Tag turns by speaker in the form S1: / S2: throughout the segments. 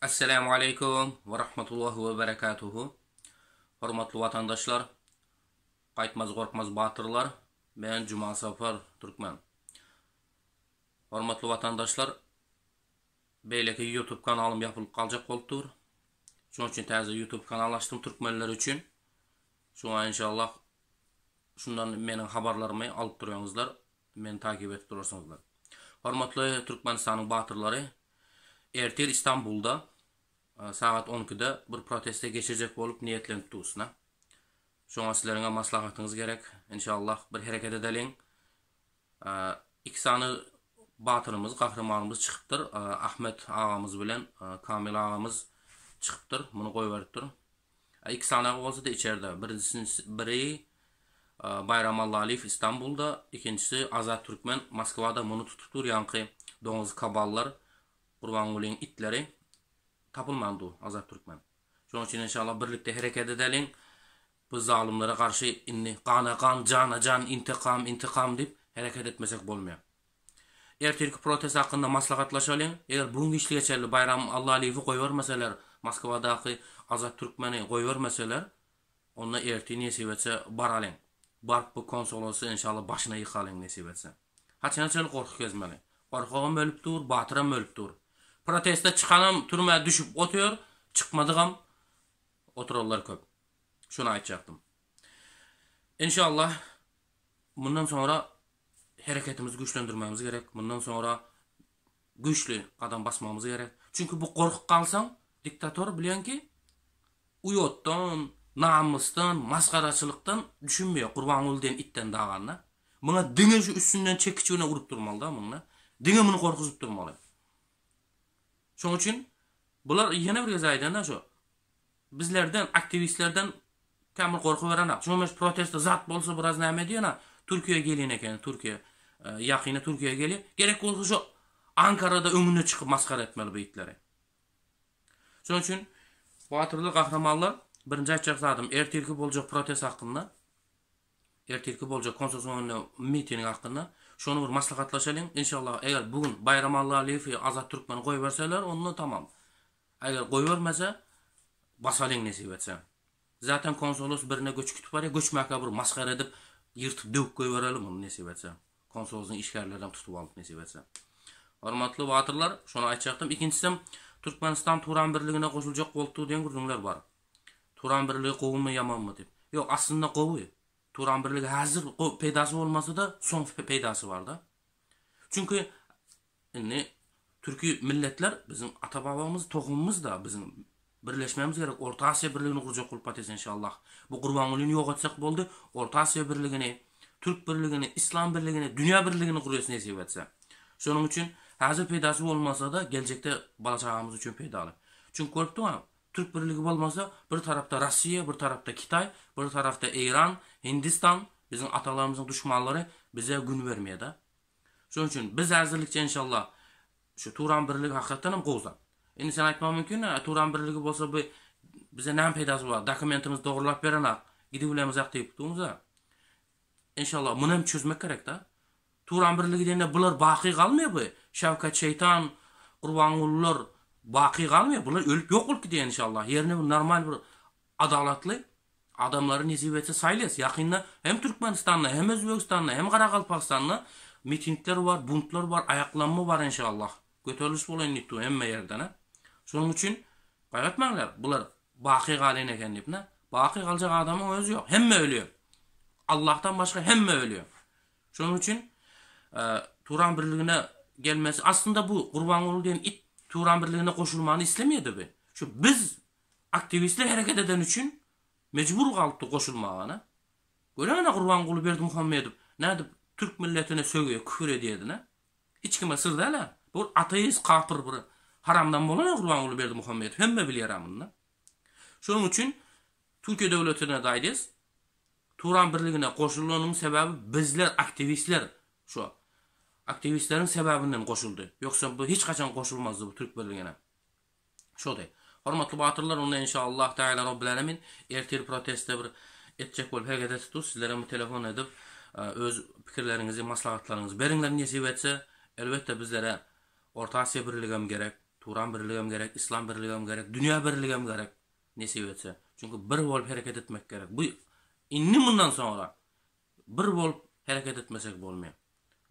S1: Assalamu alaikum ve rahmetullahi ve berekatuhu. Hormatly vatandaşlar, qaytmaz qorkmaz batırlar. Ben Cuma Safar Türkmen. Hormatly vatandaşlar, beyleki YouTube kanalım yapılıp kalacak bolupdur. Şoň üçin täze YouTube kanal açtım türkmenler üçin. Şoňa inşallah şundan meniň habarlarymı alyp durýaňyzlar, meni takip edip durarsaňyzlar. Hormatly Türkmenistanyň batyrlary, ertir İstanbul'da saat 12'de bir proteste geçecek bolup niyetlenip tuğusuna. Şoňa sizleriňe maslahatyňyz gerek. İnşallah bir hereket edelim. İki sany batyrymyz, kahramanymyz çıkıpdyr. Ahmet ağamız bilen Kamil ağamız çıkıpdyr. Bunu goýup İki sany bolsa da içeride. Biri Bayram Aliyev İstanbul'da, ikincisi Azat Türkmen Moskwada bunu tutupdyr. Ýanky doňuz kaballar, Gurbanulyň itleri tapılmandy Azat Türkmen. Şoň üçin inşallah birlikde hereket edelim. Bu zalimlere karşı inni kana kan, cana can, intikam dip hareket etmesek bolmaýar. Ertirki protest hakkında maslahatlaşalım. Eğer bugün işli geçerli Bayram Aliýewi goýbermeseler, Moskwadaky Azat Türkmeni goýbermeseler, onda erti nesip etse baralım. Barp bu konsolosy inşallah başına yıkalım nesip etse. Haçançalyk gorky gezmeli. Gorkagam ölüpdir, batyram ölüpdir. Proteste çıkanam türme düşüp otuyor, çıkmadığam otururlar köp. Şunu aytacaktım. İnşallah bundan sonra hareketimizi güçlendirmemiz gerek. Bundan sonra güçlü kadam basmamız gerek. Çünkü bu korkup kalsan diktatör bilen ki uyottan, namustan, maskaraçılıktan düşünmüyor. Gurbanuly diyen itten dağanına. Buna dine şu üstünden çekiçine vurup durmalı da bununla. Dine bunu korkuzup durmalı. Şoň üçin bular ýene bir gazaýdan şu. Bizlerden, aktivistlerden kämil korku veren. Şoň proteste zat bolsa biraz näme diýär? Türkiýe gelin eken, Türkiýe ýakyny Türkiýe geli. Gerek bolsa şu Ankara'da öňüne çykyp maskara etmeli bu itleri. Şoň üçin batyrly kahramanlar birinji aýtjak ertirki boljak protest hakynda, ertirki boljak konstitusiýonly miting hakynda şonu bir maslahatlaşalım. İnşallah eğer bugün Bayram Aliýew Azat Türkmeni goýberseler, onda tamam. Eğer goýbermese basalyň nesip etse. Zaten konsolos birine göçkütüp var ya, göçmäke bir maskara edip yırtıp döwüp goýberelim onu nesip etse. Konsolosyň işgärlerden tutup alyp nesip etse. Hormatly batyrlar, şonu aýtjaktym. İkincisi Türkmenistan Turan birligine goşuljak bolupdy diýen gürjüňler bar. Turan birligi gowmy ýamanmy dip. Ýok, aslında gowy. Turan birligi hazır peýdasy bolmasa da soň peýdasy bar da. Çünkü Türkiýe milletler bizim ata-babamyz, tohumumuz da bizim birleşmemiz gerek. Orta Asya birligini kuracak kulpates inşallah. Bu Gurbanulyny ýok etsak boldy. Orta Asya birligini, Türk birligini, İslam birligini, dünya birligini kurýasy nesip etse. Şonuň üçin hazır peýdasy bolmasa da gelecekte balaçağımız üçin peýdaly. Çünkü görüpdiňmi? Türk birligi bolmasa bir tarafta Rossiýa, bir tarafta Kitay, bir tarafta İran, Hindistan, bizim atalarımızın düşmanları bize gün vermeye da. Şoň üçin biz hazırlıkça inşallah şu Turan birligi hakykatan hem gowzan. Endi sen aýtmak mümkin, Turan birligi bolsa bu bize näme peýdasy bar? Dokumentimiz dogrulap berenak, gidip bilemiz ak diýip durýarmyz. İnşallah muny hem çözmek gerek da. Turan birligi diýende bular baky galmaýar bu. Şawkat Şeytan, Gurbanulylar baky galmaýar. Bular ölüp ýok bolup gidýär inşallah. Ýerine bir normal bir adalatly adamlary nesip etse saýlas. Ýakynda hem Türkmenistanda, hem Özbekistanda, hem Garakalpakstanda mitingler var, buntlar var, ayaklanma var inşallah. Götürülüş bolan nittu hemme yerden. Şonuň üçin gaýratmaňlar. Bular baky galen eken dip ne? Baky galjak adamyň özü ýok. Hemme ölüyor. Allah'tan başka hemme ölüyor. Şonuň üçin Turan birligine gelmesi aslında bu Gurbanuly diyen it Turan birligine koşulmany islemedi be. Şu biz aktivistler hareket eden üçün mecbur galypdy koşulmagyna. Göreňe Gurbanuly Berdimuhammedow näde Türk milletine sögüyor, küfür edýärdi ne? Hiç kime sır däl. Bu ateist kafir bir haramdan bolan Gurbanuly Berdimuhammedow hemme bilýär amyny. Şonuň üçin Türkiýe döwletine daýdys. Turan birligine koşulanyň sebebi bizler aktivistler şu. Aktivistleriň sebebinden koşuldy. Yoksa bu hiç kaçan koşulmazdı bu Türk birligine. Şoday. Hormatly batyrlar, onda inşallah Taala Rabbil Alamin ertir proteste bir etjek bolup hareket etdi. Sizlere telefon edip öz pikirlerinizi, maslahatlarınızı beriňler nesip etse, elbette bizlere Orta Asya birligem gerek, Turan birligem gerek, İslam birligem gerek, dünya birligem gerek. Nesip etse. Çünkü bir bolup hareket etmek gerek. Bu inni bundan sonra bir bolup hareket etmesek bolmaýar.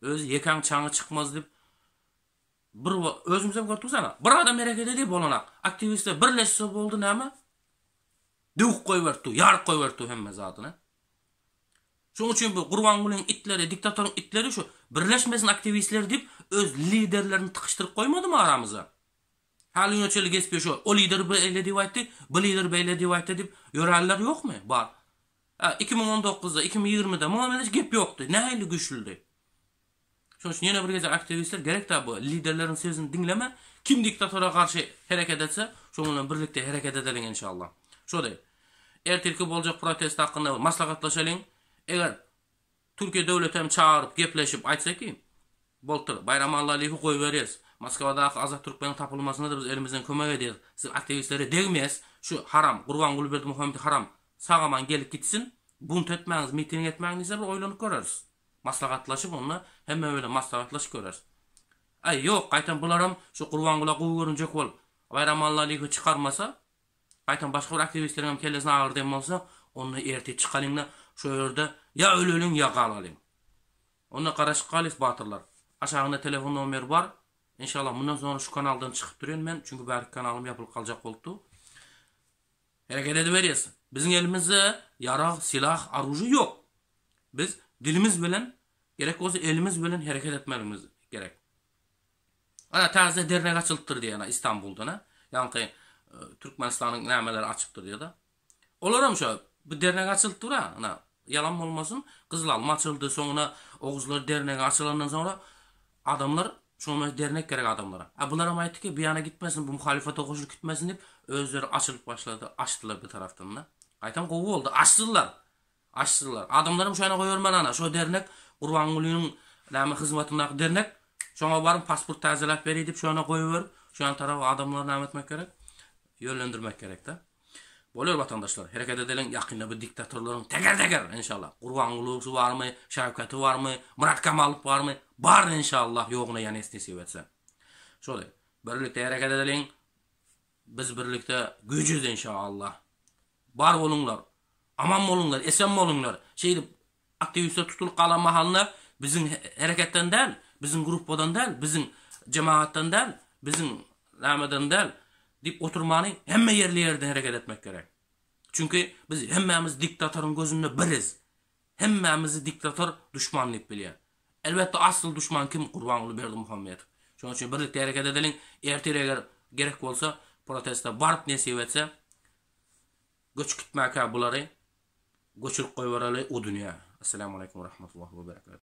S1: Öz yekan çaňy çykmaz dip bir özümüzden gördük sana. Bir adam hareket edip bolanak. Aktivistler birleşse boldy näme? Döwük goýberdi, ýaryk goýberdi hemme zatyny. Şoň üçin bu Gurbangulyň itleri, diktatorun itleri şu birleşmesin aktivistler dip öz liderlerini tıkıştırıp koymadymy aramyza? Halin öçeli gespe şu, o lider beýle diýip aýtdy, bu lider beýle diýip aýtdy dip ýöräller ýokmy? Bar. 2019'da, 2020'de muameleş gep yoktu. Nähili güçlüdi. Şoň üçin ýene bir geze aktivistler gerek de bu liderlerin sözüni dinleme. Kim diktatora karşı hareket etse, şoň bilen birlikde hareket edelim inşallah. Şoday. Ertirki boljak protest hakynda maslahatlaşalyň. Eger Türkiye döwletem çağırıp gepleşip aýtsa ki, boltur Bayram Aliýewi goýup berýäs. Moskvadaky Azat Türkmeniň tapylmasyna da biz elimizden kömek edýäs. Siz aktivistleri degmeýäs. Şu haram, Gurbanguly Berdimuhamedi haram. Sağaman gelip gitsin. Bunt etmeňiz, miting etmeňiz ise bir oýlanyp göreriz. Maslahatlaşyp onunla hemme öyle maslahatlaşyp göreriz. Ay yok, gaýtan bularam şu Gurbanguly gowy görünjek bol. Bayram Aliýewi çykarmasa, gaýtan başga bir aktivistlerim kellesine agyr dem bolsa, onu erti çykalyň da şu ýerde ya ölelim ya galalyň. Onu garaşyp galys batyrlar. Aşağında telefon numeri var. İnşallah bundan sonra şu kanaldan çıkıp duruyorum ben. Çünkü belki kanalım yapılıp kalacak oldu. Hareket ediveriyz. Bizim elimizde yaraq, silah, aruju yok. Biz dilimiz bilen, gerek olsa elimiz bilen hareket etmemiz gerek. Ana taze dernek açılıptır diye İstanbul'da. Yani Türkmenistan'ın nämeleri açıptır diye da. Olaram şu, bu dernek açılıptır ha. Ana yalan olmasın. Kızılalma açıldı, sonra Oğuzlar dernek açılandan sonra adamlar şoňa dernek gerek adamlara. Bunlara aýtdy ki, bir yana gitmesin, bu muhalifata goşulyp gitmesin dip özleri açılıp başladı, açtılar bir taraftan da. Gaýtan gowy boldu, açdylar. Açdylar. Adamlarym şoňa goýarman ana, şo dernek Gurbangulyň näme hyzmatyna dernek. Şoňa baryp pasport täzelep beri dip şoňa goýup, şoň tarapy adamlary näme etmek gerek? Ýönlendirmek gerek de. Bolar vatandaşlar, hareket edelim yakında bu diktatörlerin teker inşallah. Gurbanguly barmy, Şäwketi barmy, Murat Kamalov barmy? Bar inşallah, ýoguna ýane esnesi etse. Şolay, birlikde hareket edelim. Biz birlikde gücüz inşallah. Bar bolunlar, aman bolunlar, esen bolunlar. Aktivistler tutulup kalan mahalına bizim hareketten değil, bizim gruppadan değil, bizim cemaattan değil, bizim nämeden değil dip oturmany hemme yerli yerden hareket etmek gerek. Çünkü biz hemmemiz diktatörün gözünde biriz. Hemmemizi diktatör düşmanlayıp bilýär. Elbette asıl düşman kim? Gurbanguly Berdimuhamedi. Şoň üçin birlikde hareket edelim. Ertire gerek bolsa protesta barıp nesip etse göç gitmäkä bulary göçürüp goýberali o dünýä. Assalamu alaykum we rahmatullahi we berekatuh.